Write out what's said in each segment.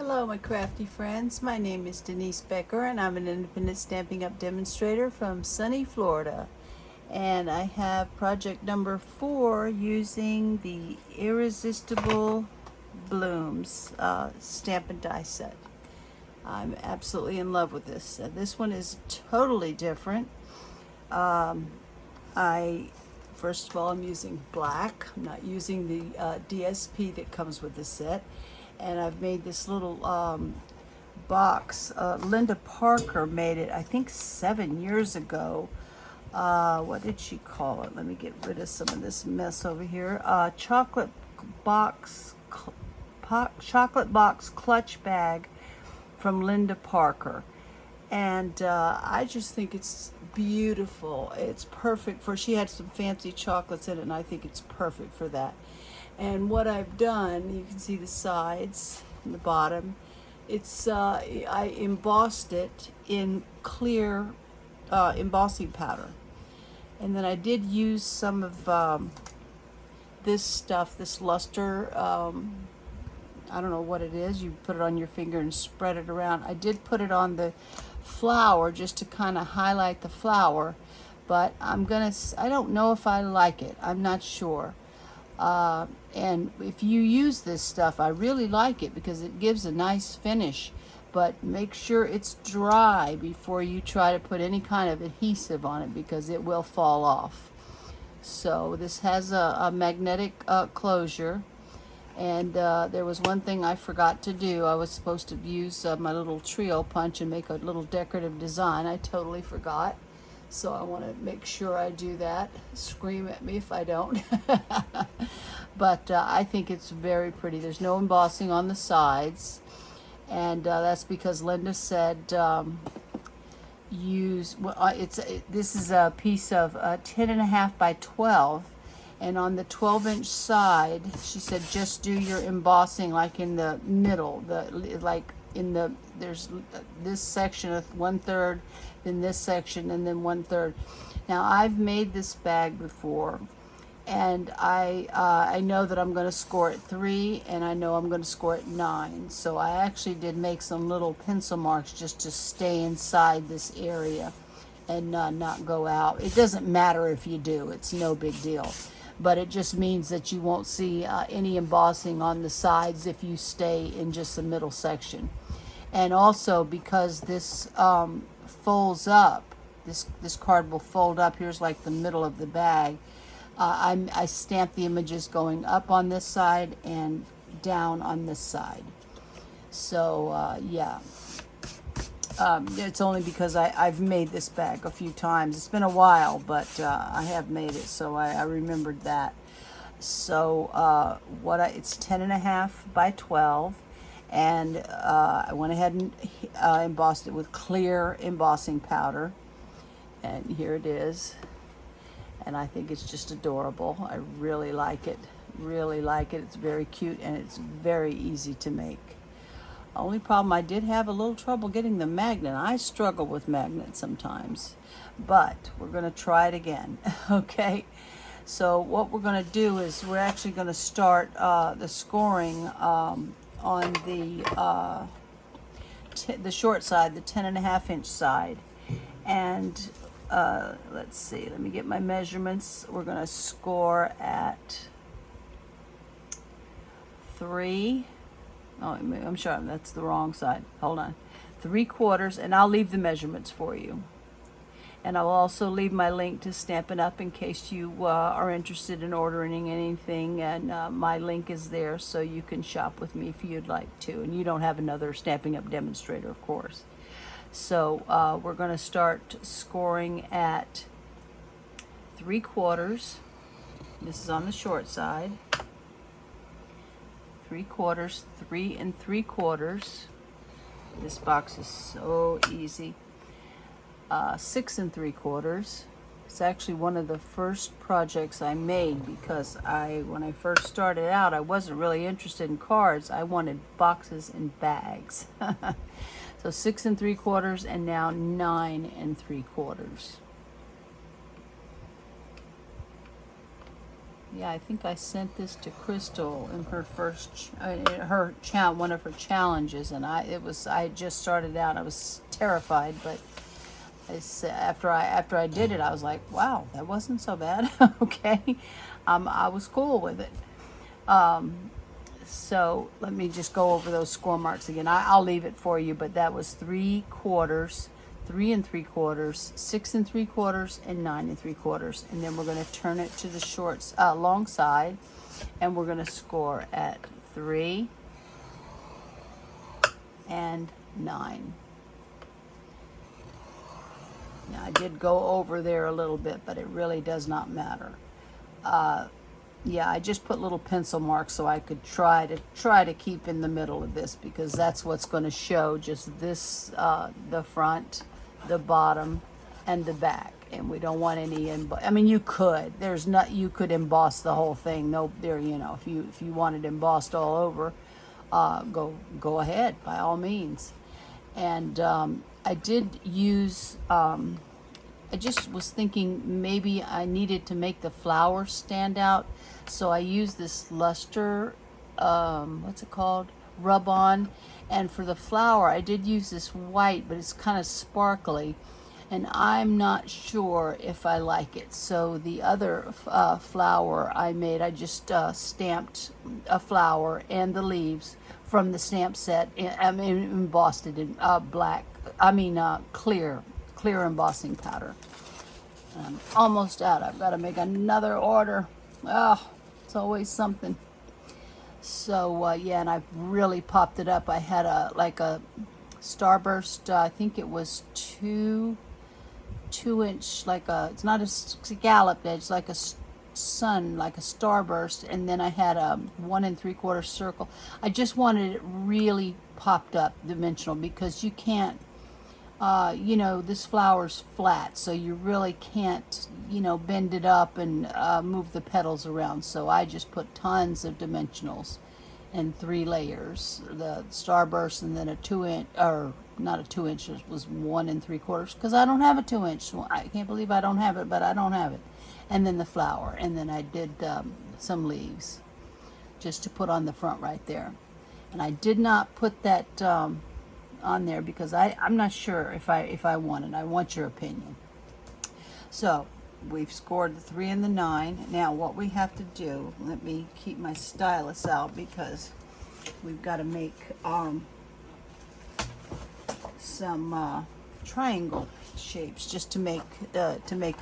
Hello my crafty friends, my name is Denise Becker and I'm an independent Stampin' Up demonstrator from sunny Florida, and I have project number 4 using the Irresistible Blooms stamp and die set. I'm absolutely in love with this. This one is totally different. First of all, I'm using black. I'm not using the DSP that comes with the set. And I've made this little box. Linda Parker made it, I think 7 years ago. What did she call it? Let me get rid of some of this mess over here. Chocolate box clutch bag from Linda Parker. And I just think it's beautiful. It's perfect for, she had some fancy chocolates in it, and I think it's perfect for that. And what I've done, you can see the sides and the bottom. It's I embossed it in clear embossing powder, and then I did use some of this stuff, this luster. I don't know what it is. You put it on your finger and spread it around. I did put it on the flower just to kind of highlight the flower, but I don't know if I like it. I'm not sure. And if you use this stuff, I really like it because it gives a nice finish, but make sure it's dry before you try to put any kind of adhesive on it because it will fall off. So this has a magnetic closure, and there was one thing I forgot to do. I was supposed to use my little trio punch and make a little decorative design. I totally forgot. So I want to make sure I do that. Scream at me if I don't. But I think it's very pretty. There's no embossing on the sides, and that's because Linda said this is a piece of 10.5 by 12, and on the 12-inch side, she said just do your embossing like in the middle, there's this section of 1/3, then this section, and then 1/3. Now I've made this bag before, and I know that I'm going to score it 3, and I know I'm going to score it 9. So I actually did make some little pencil marks just to stay inside this area and not go out. It doesn't matter if you do; it's no big deal. But it just means that you won't see any embossing on the sides if you stay in just the middle section. And also because this folds up, this card will fold up. Here's like the middle of the bag. I stamp the images going up on this side and down on this side. So yeah. It's only because I've made this bag a few times. It's been a while, but I have made it, so I remembered that. So it's 10.5 by 12, and I went ahead and embossed it with clear embossing powder, and here it is. And I think it's just adorable. I really like it. Really like it. It's very cute, and it's very easy to make. Only problem, I did have a little trouble getting the magnet. I struggle with magnets sometimes, but we're going to try it again. Okay, so what we're going to do is we're actually going to start the scoring on the short side, the 10.5-inch side, and let's see, let me get my measurements. We're going to score at 3. Oh, I'm sure that's the wrong side. Hold on. 3/4, and I'll leave the measurements for you. And I'll also leave my link to Stampin' Up in case you are interested in ordering anything. And my link is there, so you can shop with me if you'd like to. And you don't have another Stampin' Up demonstrator, of course. So we're going to start scoring at 3/4. This is on the short side. 3/4, 3 3/4. This box is so easy. 6 3/4. It's actually one of the first projects I made because when I first started out, I wasn't really interested in cards. I wanted boxes and bags. So 6 3/4, and now 9 3/4. Yeah, I think I sent this to Crystal in her first, one of her challenges, and I had just started out. I was terrified, but after I did it, I was like, wow, that wasn't so bad. Okay, I was cool with it. So let me just go over those score marks again. I'll leave it for you, but that was 3/4, 3 3/4, 6 3/4, and 9 3/4. And then we're going to turn it to the long side, and we're going to score at 3 and 9. Now I did go over there a little bit, but it really does not matter. Yeah, I just put little pencil marks so I could try to keep in the middle of this, because that's what's going to show just this, the front, the bottom, and the back. And we don't want any I mean, you could. You could emboss the whole thing. No, there. You know, if you wanted embossed all over, go ahead by all means. And I did use. I just was thinking maybe I needed to make the flower stand out. So I used this luster, what's it called? Rub-on. And for the flower, I did use this white, but it's kind of sparkly. And I'm not sure if I like it. So the other flower I made, I just stamped a flower and the leaves from the stamp set. I mean, embossed it in clear embossing powder. I'm almost out. I've got to make another order. Oh, it's always something. So yeah, and I've really popped it up. I had a starburst. I think it was 2 inch, it's not a scalloped edge, like a sun, like a starburst, and then I had a 1 3/4 circle. I just wanted it really popped up dimensional, because you can't. This flower's flat, so you really can't, bend it up and move the petals around. So I just put tons of dimensionals and 3 layers. The starburst, and then a 2 inch, or not a 2 inch, it was 1 3/4, because I don't have a 2 inch. I can't believe I don't have it, but I don't have it. And then the flower, and then I did some leaves just to put on the front right there. And I did not put that on there because I'm not sure if I want it. I want your opinion. So we've scored the 3 and the 9. Now what we have to do, let me keep my stylus out, because we've got to make some triangle shapes, just to make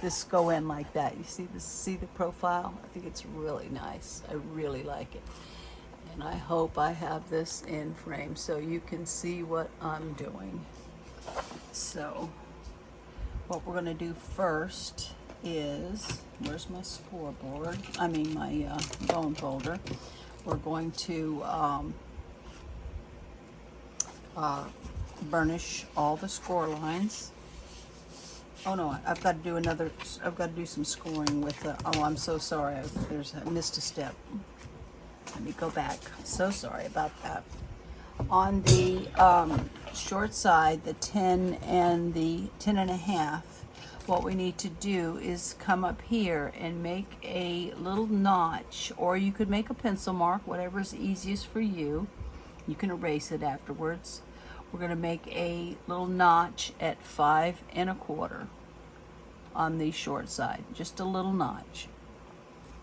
this go in like that. You see the profile? I think it's really nice. I really like it. And I hope I have this in frame so you can see what I'm doing. So what we're going to do first is, where's my scoreboard? I mean my bone folder. We're going to burnish all the score lines. Oh no, I've got to do some scoring with oh, I'm so sorry. I missed a step. Let me go back. So sorry about that. On the short side, the 10 and the 10.5, what we need to do is come up here and make a little notch, or you could make a pencil mark, whatever is easiest for you. You can erase it afterwards. We're going to make a little notch at 5 1/4 on the short side, just a little notch.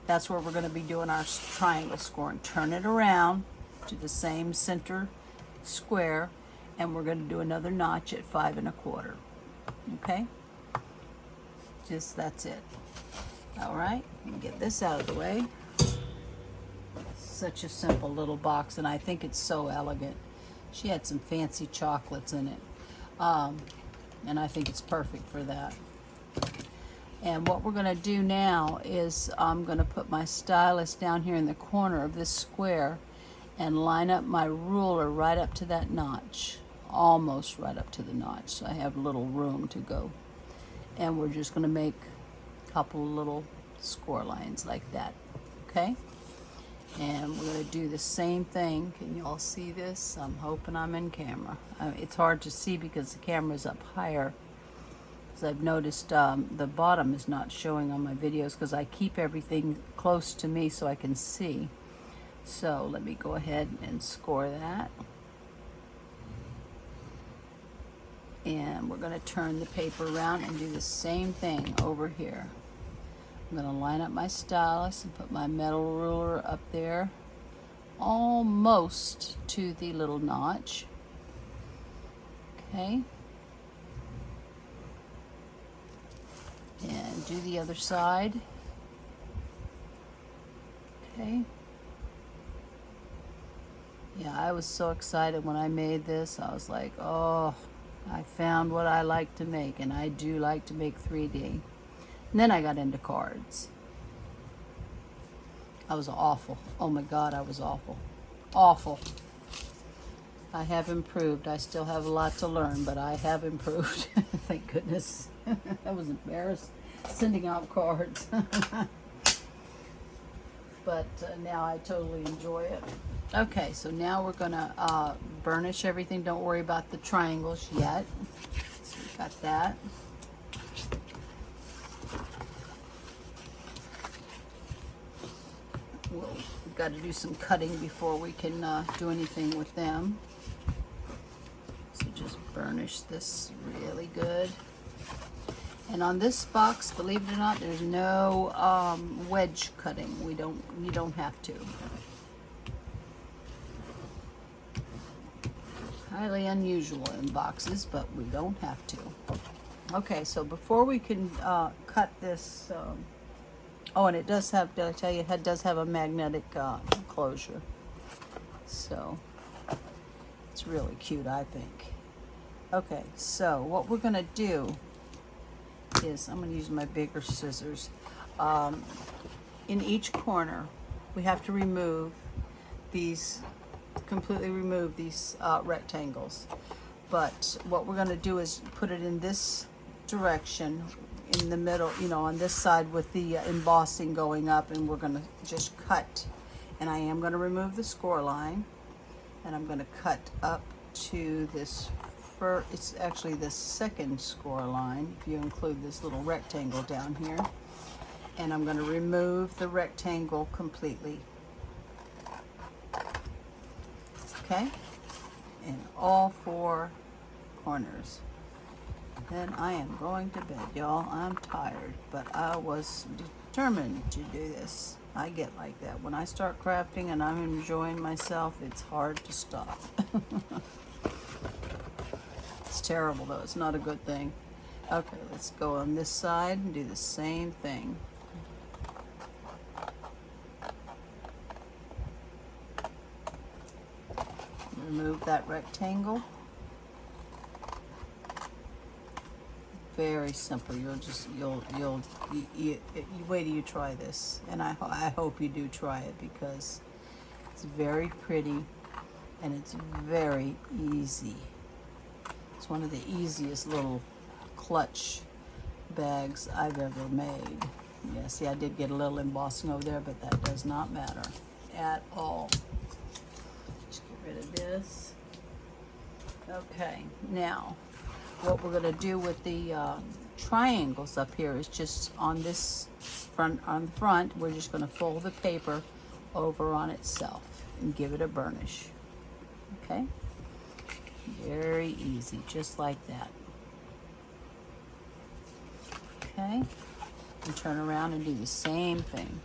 That's where we're going to be doing our triangle scoring. Turn it around to the same center square, and we're going to do another notch at 5 1/4. Okay? That's it. All right, let me get this out of the way. Such a simple little box, and I think it's so elegant. She had some fancy chocolates in it, and I think it's perfect for that. And what we're going to do now is I'm going to put my stylus down here in the corner of this square and line up my ruler right up to that notch, almost right up to the notch, so I have a little room to go. And we're just going to make a couple little score lines like that, okay? And we're going to do the same thing. Can you all see this? I'm hoping I'm in camera. It's hard to see because the camera's up higher. because I've noticed the bottom is not showing on my videos because I keep everything close to me so I can see. So let me go ahead and score that. And we're going to turn the paper around and do the same thing over here. I'm going to line up my stylus and put my metal ruler up there almost to the little notch. Okay. And do the other side. Okay. Yeah, I was so excited when I made this. I was like, oh, I found what I like to make, and I do like to make 3D. And then I got into cards. I was awful. Oh my God, I was awful. Awful. I have improved. I still have a lot to learn, but I have improved. Thank goodness. I was embarrassed sending out cards. But now I totally enjoy it. Okay, so now we're gonna burnish everything. Don't worry about the triangles yet. So we got that. We've got to do some cutting before we can do anything with them. So just burnish this really good. And on this box, believe it or not, there's no wedge cutting. You don't have to. Highly unusual in boxes, but we don't have to. Okay, so before we can cut this, oh, and it does have, did I tell you, it does have a magnetic closure. So it's really cute, I think. Okay, so what we're gonna do is, I'm gonna use my bigger scissors. In each corner, we have to remove these, completely remove these rectangles. But what we're gonna do is put it in this direction, in the middle, you know, on this side with the embossing going up, and we're gonna just cut. And I am gonna remove the score line, and I'm gonna cut up to this it's actually the second score line, if you include this little rectangle down here. And I'm gonna remove the rectangle completely. Okay? In all four corners. Then I am going to bed, y'all. I'm tired, but I was determined to do this. I get like that. When I start crafting and I'm enjoying myself, it's hard to stop. It's terrible though, it's not a good thing. Okay, let's go on this side and do the same thing. Remove that rectangle. Very simple. You'll wait till you try this, and I hope you do try it, because it's very pretty and it's very easy. It's one of the easiest little clutch bags I've ever made. Yeah, see, I did get a little embossing over there, but that does not matter at all. Just get rid of this. Okay, now what we're going to do with the triangles up here is just on this front, we're just going to fold the paper over on itself and give it a burnish. Okay, very easy, just like that. Okay, and turn around and do the same thing.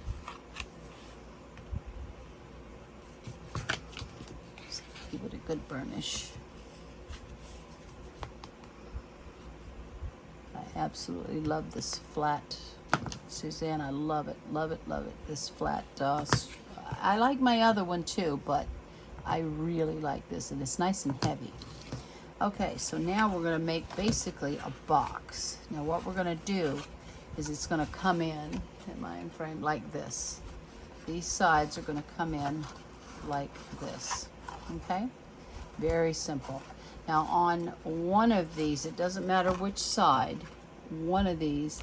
Just give it a good burnish. I absolutely love this flat, Suzanne. I love it, love it, love it. This flat, I like my other one too, but I really like this, and it's nice and heavy. Okay, so now we're going to make basically a box. Now what we're going to do is it's going to come in my frame like this. These sides are going to come in like this. Okay, very simple. Now on one of these, it doesn't matter which side, one of these,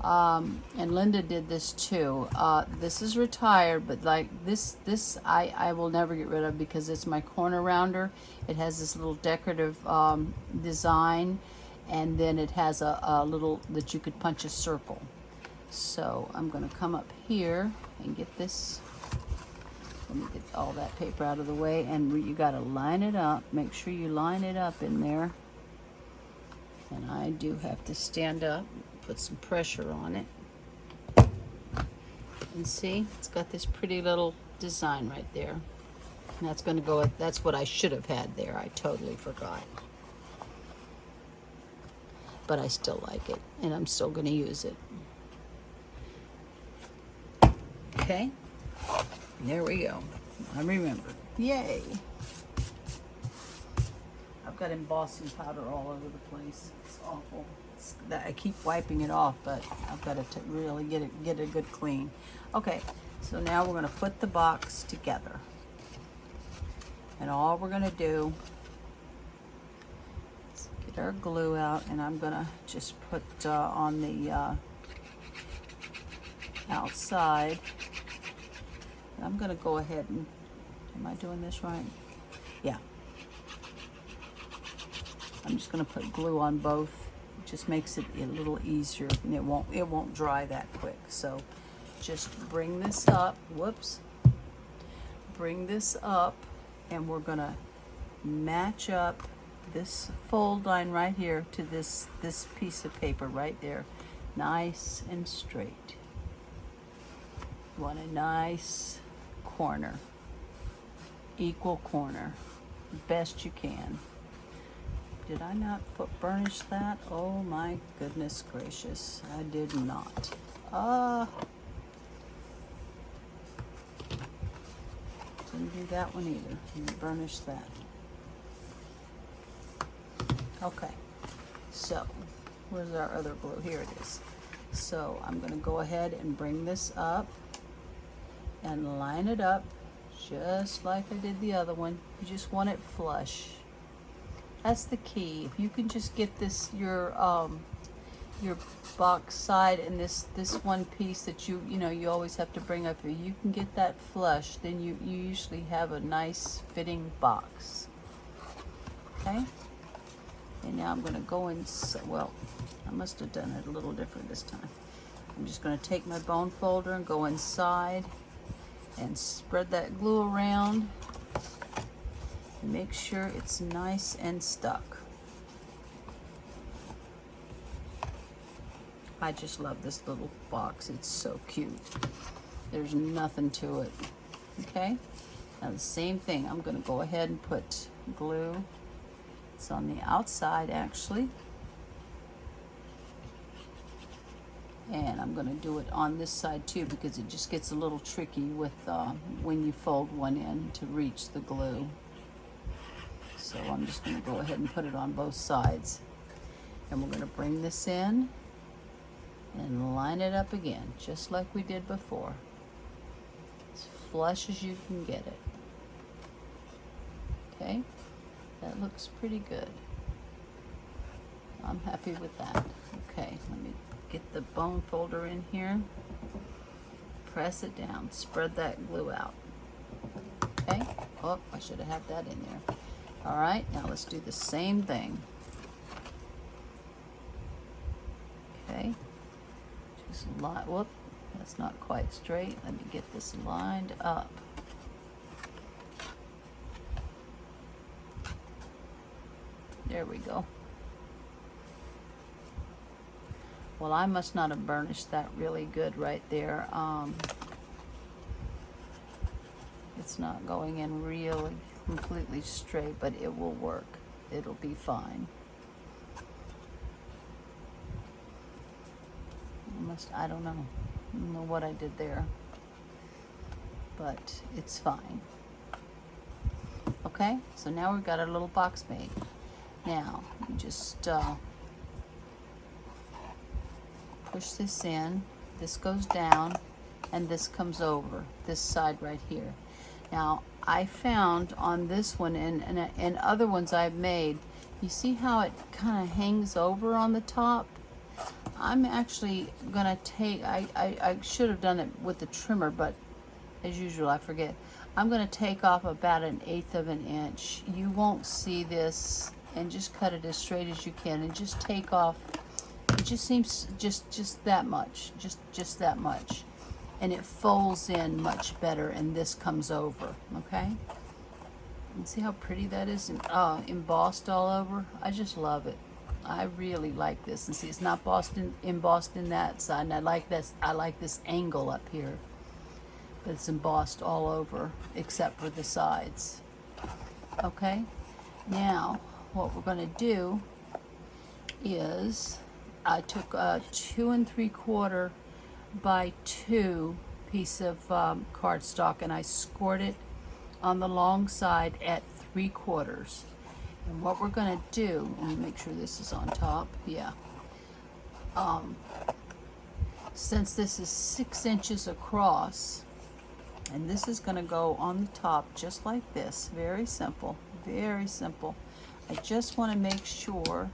and Linda did this too. This is retired, but like this I will never get rid of, because it's my corner rounder. It has this little decorative design, and then it has a little that you could punch a circle. So I'm going to come up here and get this. Let me get all that paper out of the way, and you got to line it up. Make sure you line it up in there. And I do have to stand up, put some pressure on it. And see, it's got this pretty little design right there. And that's going to go, that's what I should have had there. I totally forgot. But I still like it, and I'm still going to use it. Okay, there we go. I remember. Yay! I've got embossing powder all over the place. It's awful. I keep wiping it off, but I've got to really get a good clean. Okay, so now we're going to put the box together. And all we're going to do is get our glue out, and I'm going to just put on the outside. And I'm going to go ahead and, am I doing this right? Yeah. I'm just going to put glue on both. It just makes it a little easier, and it won't dry that quick. So just bring this up. Whoops. Bring this up, and we're going to match up this fold line right here to this piece of paper right there. Nice and straight. You want a nice corner, equal corner, best you can. Did I not burnish that? Oh my goodness gracious, I did not. Didn't do that one either. Didn't burnish that. Okay, so where's our other glue? Here it is. So I'm going to go ahead and bring this up and line it up just like I did the other one. You just want it flush. That's the key. If you can just get this your box side and this one piece that you always have to bring up here, you can get that flush, then you usually have a nice fitting box. Okay? And now I'm going to go in, well, I must have done it a little different this time. I'm just going to take my bone folder and go inside and spread that glue around and make sure it's nice and stuck. I just love this little box. It's so cute. There's nothing to it. Okay? Now the same thing. I'm going to go ahead and put glue. It's on the outside actually. And I'm going to do it on this side too, because it just gets a little tricky with when you fold one in to reach the glue. So I'm just going to go ahead and put it on both sides. And we're going to bring this in and line it up again, just like we did before. As flush as you can get it. Okay? That looks pretty good. I'm happy with that. Okay, let me get the bone folder in here. Press it down. Spread that glue out. Okay? Oh, I should have had that in there. All right, now let's do the same thing. Okay. Just line, whoop, that's not quite straight. Let me get this lined up. There we go. Well, I must not have burnished that really good right there. It's not going in really completely straight, but it will work. It'll be fine. I don't know what I did there, but it's fine. Okay, so now we've got our little box made. Now, you just push this in, this goes down, and this comes over, this side right here. Now, I found on this one and other ones I've made, you see how it kind of hangs over on the top? I'm actually gonna take, I should have done it with the trimmer, but as usual, I forget. I'm gonna take off about 1/8 of an inch. You won't see this and just cut it as straight as you can, and just take off. It just seems just that much, just that much, and it folds in much better, and this comes over. Okay, and see how pretty that is, and embossed all over. I just love it. I really like this, and see, it's not embossed in that side, and I like this. I like this angle up here, but it's embossed all over except for the sides. Okay, now what we're going to do is I took a 2 3/4 by 2 piece of cardstock, and I scored it on the long side at 3/4. And what we're going to do, let me make sure this is on top. Yeah. Since this is 6 inches across, and this is going to go on the top just like this. Very simple, very simple. I just want to make sure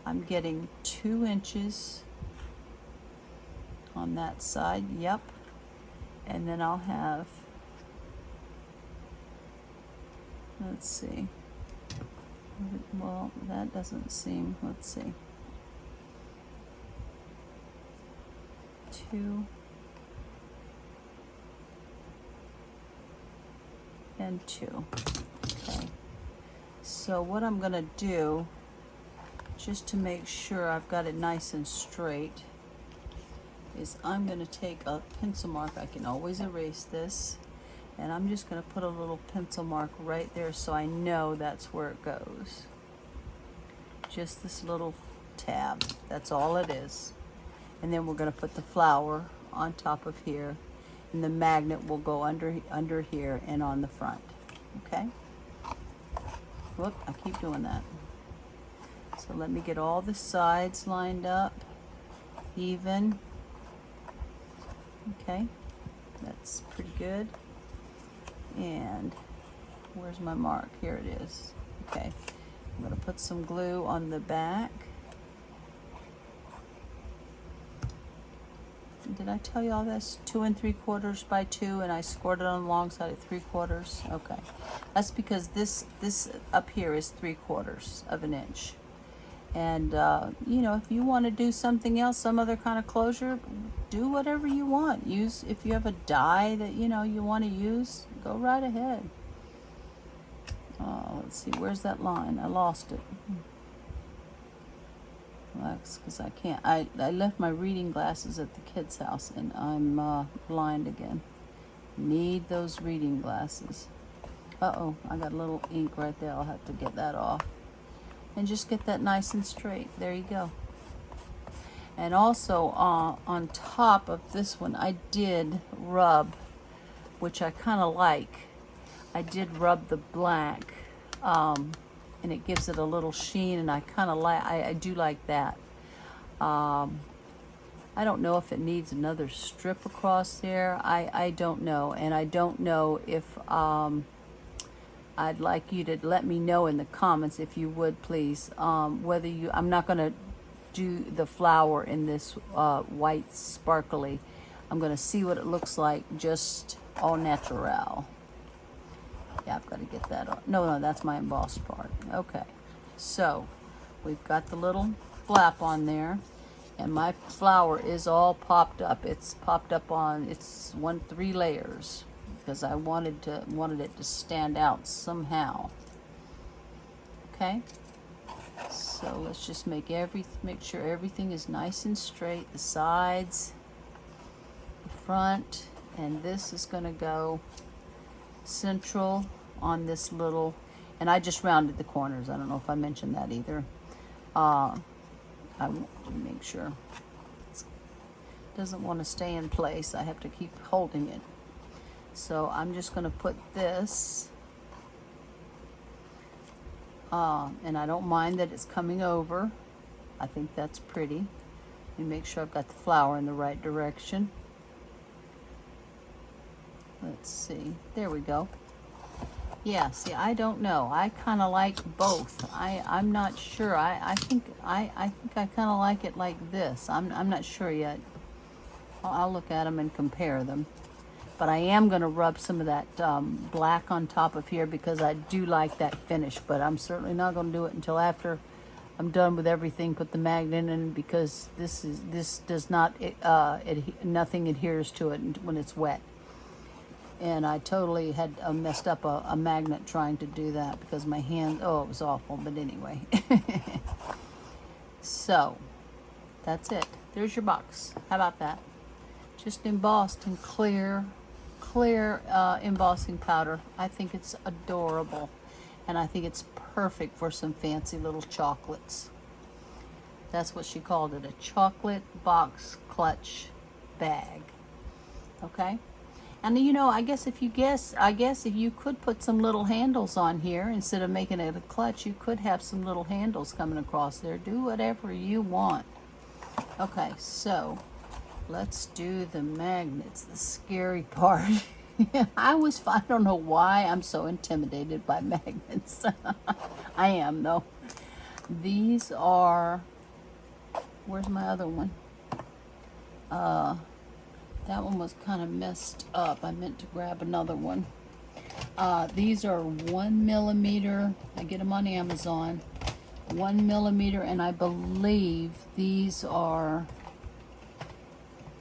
I'm getting 2 inches on that side. Yep. And then I'll have, let's see. Well, that doesn't seem, let's see. 2 and 2. Okay. So what I'm going to do, just to make sure I've got it nice and straight, is I'm going to take a pencil mark. I can always erase this, and I'm just going to put a little pencil mark right there so I know that's where it goes. Just this little tab. That's all it is. And then we're going to put the flower on top of here, and the magnet will go under here and on the front. Okay? Whoop, I keep doing that. So let me get all the sides lined up even. Okay, that's pretty good. And where's my mark? Here it is. Okay, I'm going to put some glue on the back. Did I tell you all this? 2 3/4 by 2, and I scored it on the long side at 3/4. Okay, that's because this up here is 3/4 of an inch. And you know, if you want to do something else, some other kind of closure, do whatever you want. Use, if you have a die that you know you want to use, go right ahead. Let's see, where's that line? I lost it. Well, that's because I can't. I left my reading glasses at the kids' house, and I'm blind again. Need those reading glasses. Uh-oh, I got a little ink right there. I'll have to get that off. And just get that nice and straight. There you go. And also on top of this one, I did rub, which I kind of like. I did rub the black, and it gives it a little sheen, and I kind of like. I do like that. I don't know if it needs another strip across there. I don't know, and I don't know if I'd like you to let me know in the comments, if you would please, whether you, I'm not going to do the flower in this white sparkly. I'm going to see what it looks like just au naturel. Yeah, I've got to get that on. No, that's my embossed part. Okay, so we've got the little flap on there, and my flower is all popped up. It's popped up on, it's 3 layers. Because I wanted it to stand out somehow. Okay, so let's just make sure everything is nice and straight. The sides, the front, and this is going to go central on this little. And I just rounded the corners. I don't know if I mentioned that either. I want to make sure it doesn't want to stay in place. I have to keep holding it. So I'm just going to put this, and I don't mind that it's coming over. I think that's pretty. And make sure I've got the flower in the right direction. Let's see. There we go. Yeah, see, I don't know. I kind of like both. I'm not sure. I think I kind of like it like this. I'm not sure yet. I'll look at them and compare them. But I am going to rub some of that black on top of here because I do like that finish. But I'm certainly not going to do it until after I'm done with everything. Put the magnet in because this does not nothing adheres to it when it's wet. And I totally had messed up a magnet trying to do that because my hand, oh, it was awful. But anyway, so that's it. There's your box. How about that? Just embossed in clear embossing powder. I think it's adorable, and I think it's perfect for some fancy little chocolates. That's what she called it, a chocolate box clutch bag. Okay, and you know, I guess if you could put some little handles on here instead of making it a clutch, you could have some little handles coming across there. Do whatever you want. Okay, so let's do the magnets, the scary part. I don't know why I'm so intimidated by magnets. I am, though. These are, where's my other one? That one was kind of messed up. I meant to grab another one. These are 1 millimeter. I get them on Amazon. 1 millimeter, and I believe these are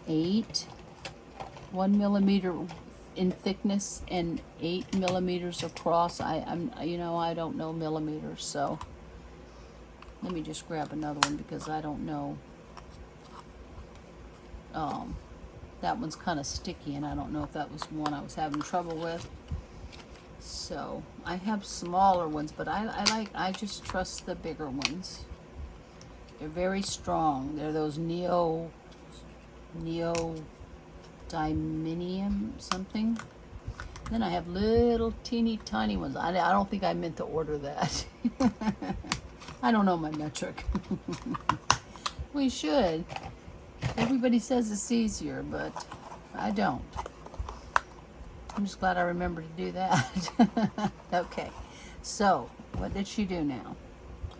1 millimeter in thickness and 8 millimeters across. You know, I don't know millimeters, so let me just grab another one because I don't know. That one's kind of sticky, and I don't know if that was one I was having trouble with. So I have smaller ones, but I just trust the bigger ones. They're very strong. They're those neodymium something. Then I have little teeny tiny ones. I don't think I meant to order that. I don't know my metric. We should. Everybody says it's easier, but I don't. I'm just glad I remembered to do that. Okay, so what did she do now?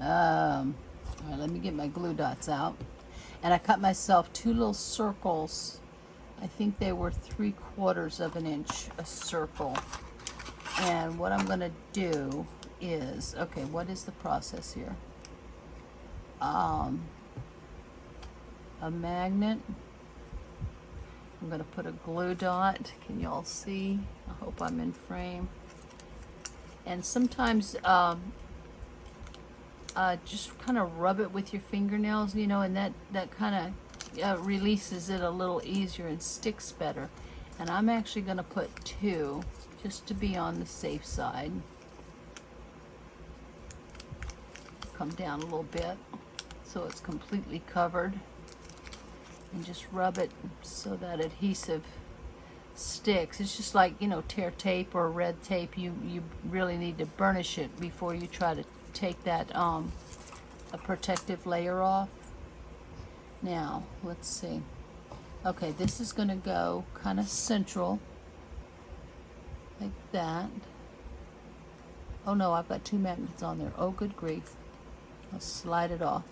All right, let me get my glue dots out. And I cut myself 2 little circles. I think they were 3/4 of an inch a circle. And what I'm gonna do is, okay, what is the process here? A magnet. I'm going to put a glue dot. Can y'all see? I hope I'm in frame. And sometimes just kind of rub it with your fingernails, you know, and that kind of releases it a little easier and sticks better. And I'm actually going to put 2 just to be on the safe side. Come down a little bit so it's completely covered. And just rub it so that adhesive sticks. It's just like, you know, tear tape or red tape. You really need to burnish it before you try to take that a protective layer off. Now, let's see. Okay, this is going to go kind of central like that. Oh no, I've got 2 magnets on there. Oh, good grief. I'll slide it off.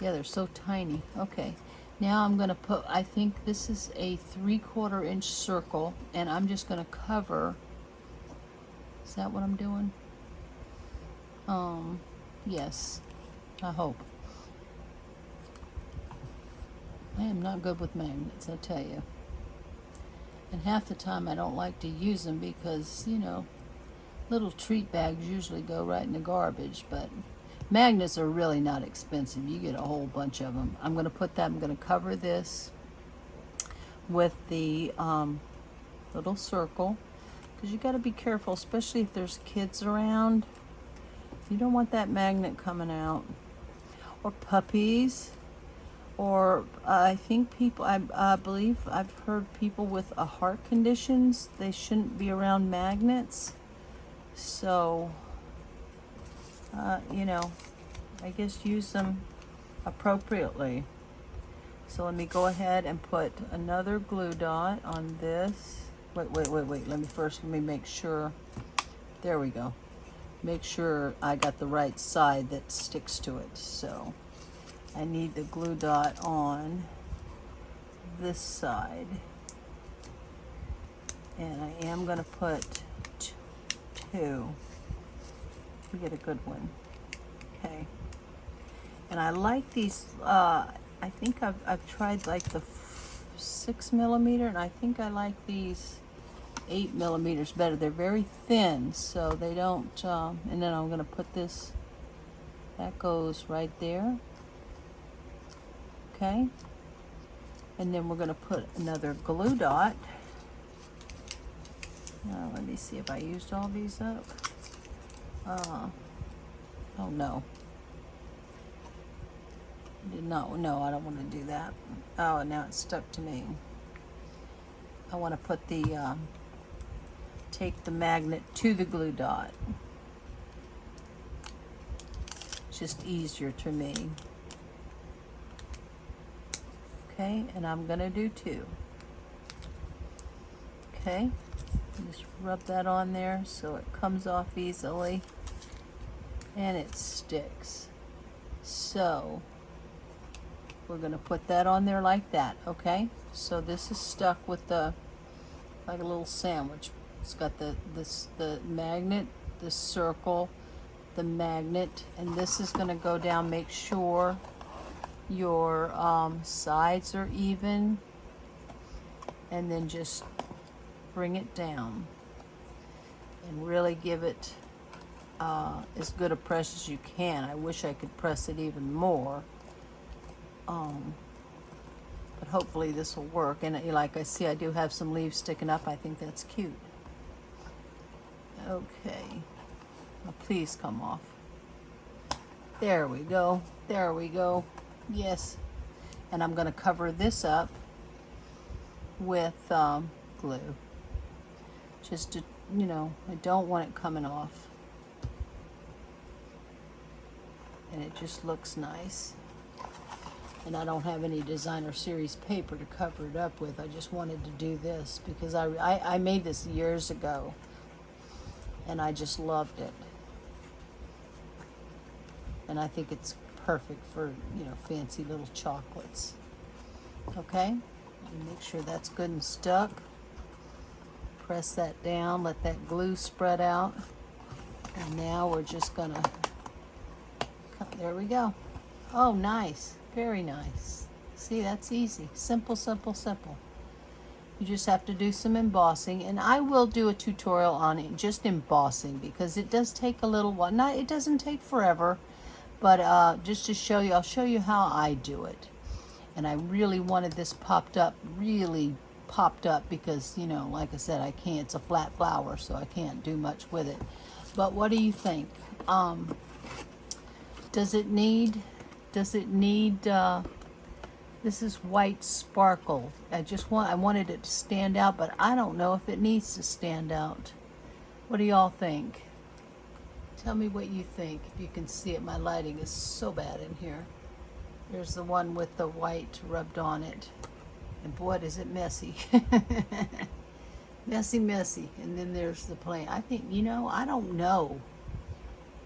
Yeah, they're so tiny. Okay, now I'm going to put, I think this is a 3/4 inch circle, and I'm just going to cover. Is that what I'm doing? Yes, I hope. I am not good with magnets, I tell you. And half the time I don't like to use them because, you know, little treat bags usually go right in the garbage, but magnets are really not expensive. You get a whole bunch of them. I'm going to put that, I'm going to cover this with the little circle, because you got to be careful, especially if there's kids around. You don't want that magnet coming out. Or puppies. Or I think people, I believe I've heard people with heart conditions, they shouldn't be around magnets. So, you know, I guess use them appropriately. So let me go ahead and put another glue dot on this. Wait. Let me make sure. There we go. Make sure I got the right side that sticks to it. So I need the glue dot on this side. And I am going to put two to get a good one. Okay. And I like these, I think I've tried like the 6mm, and I think I like these 8mm better. They're very thin, so they don't, and then I'm going to put this, that goes right there. Okay. And then we're going to put another glue dot. Now, let me see if I used all these up. Oh no. Did not, no, I don't want to do that. Oh, now it's stuck to me. I want to put the, take the magnet to the glue dot. It's just easier to me. Okay, and I'm going to do two. Okay, just rub that on there so it comes off easily and it sticks. So we're going to put that on there like that. Okay, so this is stuck with the, like a little sandwich. It's got the magnet, the circle, the magnet, and this is going to go down. Make sure your sides are even, and then just bring it down and really give it as good a press as you can. I wish I could press it even more, but hopefully this will work. And like I see, I do have some leaves sticking up. I think that's cute. Okay, now please come off. There we go, there we go. Yes, and I'm going to cover this up with glue, just to, you know, I don't want it coming off, and it just looks nice. And I don't have any designer series paper to cover it up with. I just wanted to do this because I made this years ago, and I just loved it, and I think it's perfect for, you know, fancy little chocolates. Okay, and make sure that's good and stuck. Press that down, let that glue spread out, and now we're just gonna, there we go. Oh, nice, very nice. See, that's easy, simple, simple, simple. You just have to do some embossing, and I will do a tutorial on it, just embossing, because it does take a little while. Not, it doesn't take forever, but just to show you, I'll show you how I do it. And I really wanted this popped up, really popped up, because, you know, like I said, I can't, it's a flat flower, so I can't do much with it. But what do you think? Does it need, this is white sparkle. I wanted it to stand out, but I don't know if it needs to stand out. What do y'all think? Tell me what you think. If you can see it, my lighting is so bad in here. There's the one with the white rubbed on it. And boy, is it messy. Messy, messy. And then there's the plain. I think, you know, I don't know.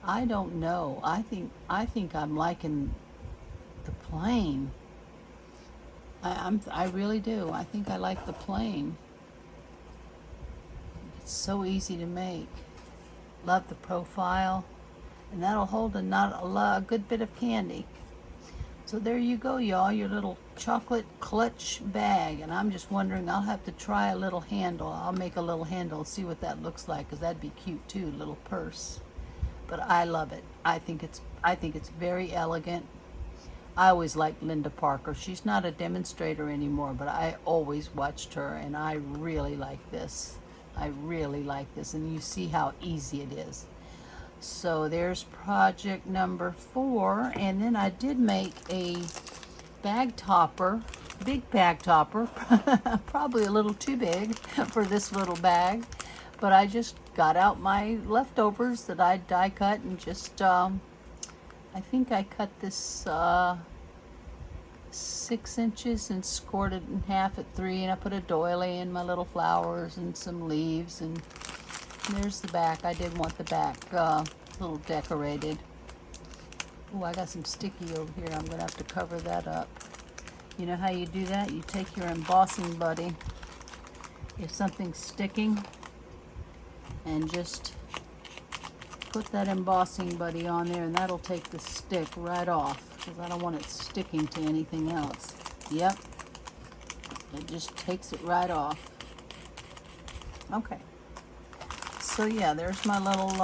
I don't know. I think I'm liking the plain. I really do. I think I like the plain. It's so easy to make. Love the profile, and that'll hold a good bit of candy. So there you go, y'all, your little chocolate clutch bag. And I'm just wondering, I'll have to try a little handle. I'll make a little handle and see what that looks like, because that'd be cute too, little purse. But I love it. I think it's very elegant. I always liked Linda Parker. She's not a demonstrator anymore, but I always watched her, and I really like this. I really like this, and you see how easy it is. So there's project number 4, and then I did make a bag topper, big bag topper, probably a little too big for this little bag, but I just got out my leftovers that I die cut, and just I think I cut this 6 inches and scored it in half at 3, and I put a doily and my little flowers and some leaves, and there's the back. I did want the back a little decorated. Oh, I got some sticky over here. I'm gonna have to cover that up. You know how you do that? You take your embossing buddy if something's sticking, and just put that embossing buddy on there, and that'll take the stick right off, because I don't want it sticking to anything else. Yep, it just takes it right off. Okay, so yeah, there's my little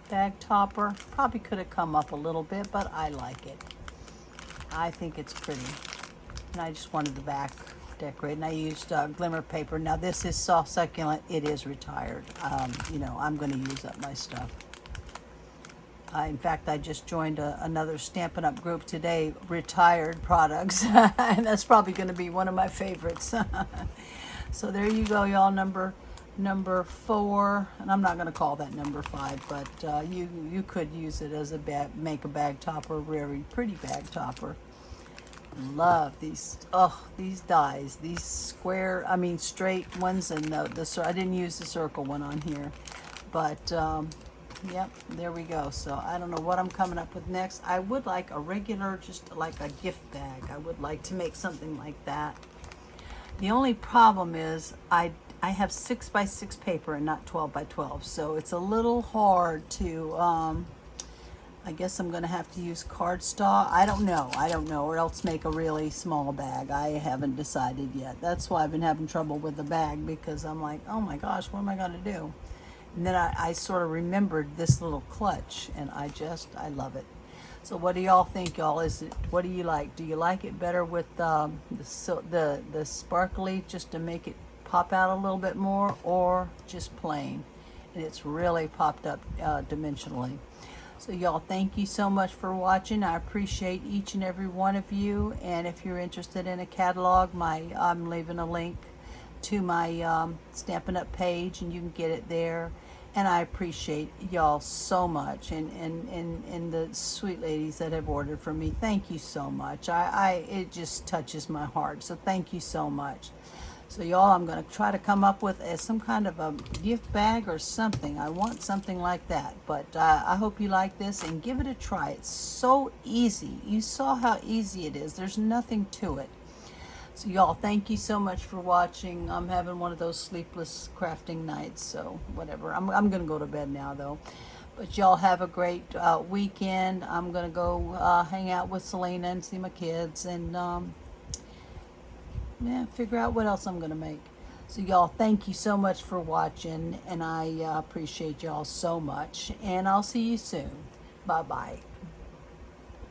bag topper. Probably could have come up a little bit, but I like it. I think it's pretty, and I just wanted the back decorated, and I used glimmer paper. Now this is soft succulent. It is retired. You know, I'm going to use up my stuff. In fact, I just joined another Stampin' Up group today, retired products, and that's probably going to be one of my favorites. So there you go, y'all. Number 4, and I'm not going to call that number 5, but you could use it as a make a bag topper, very pretty bag topper. Love these. Oh, these dies, these square, I mean straight ones, and I didn't use the circle one on here, but yep, there we go. So I don't know what I'm coming up with next. I would like a regular, just like a gift bag. I would like to make something like that. The only problem is I have 6 by 6 paper and not 12 by 12, so it's a little hard to I guess I'm gonna have to use cardstock. I don't know, or else make a really small bag. I haven't decided yet. That's why I've been having trouble with the bag, because I'm like, oh my gosh, what am I gonna do? And then I sort of remembered this little clutch, and I love it. So what do y'all think, y'all? What do you like? Do you like it better with the sparkly, just to make it pop out a little bit more, or just plain? And it's really popped up dimensionally. So y'all, thank you so much for watching. I appreciate each and every one of you. And if you're interested in a catalog, I'm leaving a link to my Stampin' Up page, and you can get it there. And I appreciate y'all so much, and the sweet ladies that have ordered from me. Thank you so much. It just touches my heart. So thank you so much. So y'all, I'm going to try to come up with some kind of a gift bag or something. I want something like that. But I hope you like this, and give it a try. It's so easy. You saw how easy it is. There's nothing to it. So y'all, thank you so much for watching. I'm having one of those sleepless crafting nights, so whatever. I'm going to go to bed now, though. But y'all have a great weekend. I'm going to go hang out with Selena and see my kids, and yeah, figure out what else I'm going to make. So y'all, thank you so much for watching, and I appreciate y'all so much. And I'll see you soon. Bye-bye.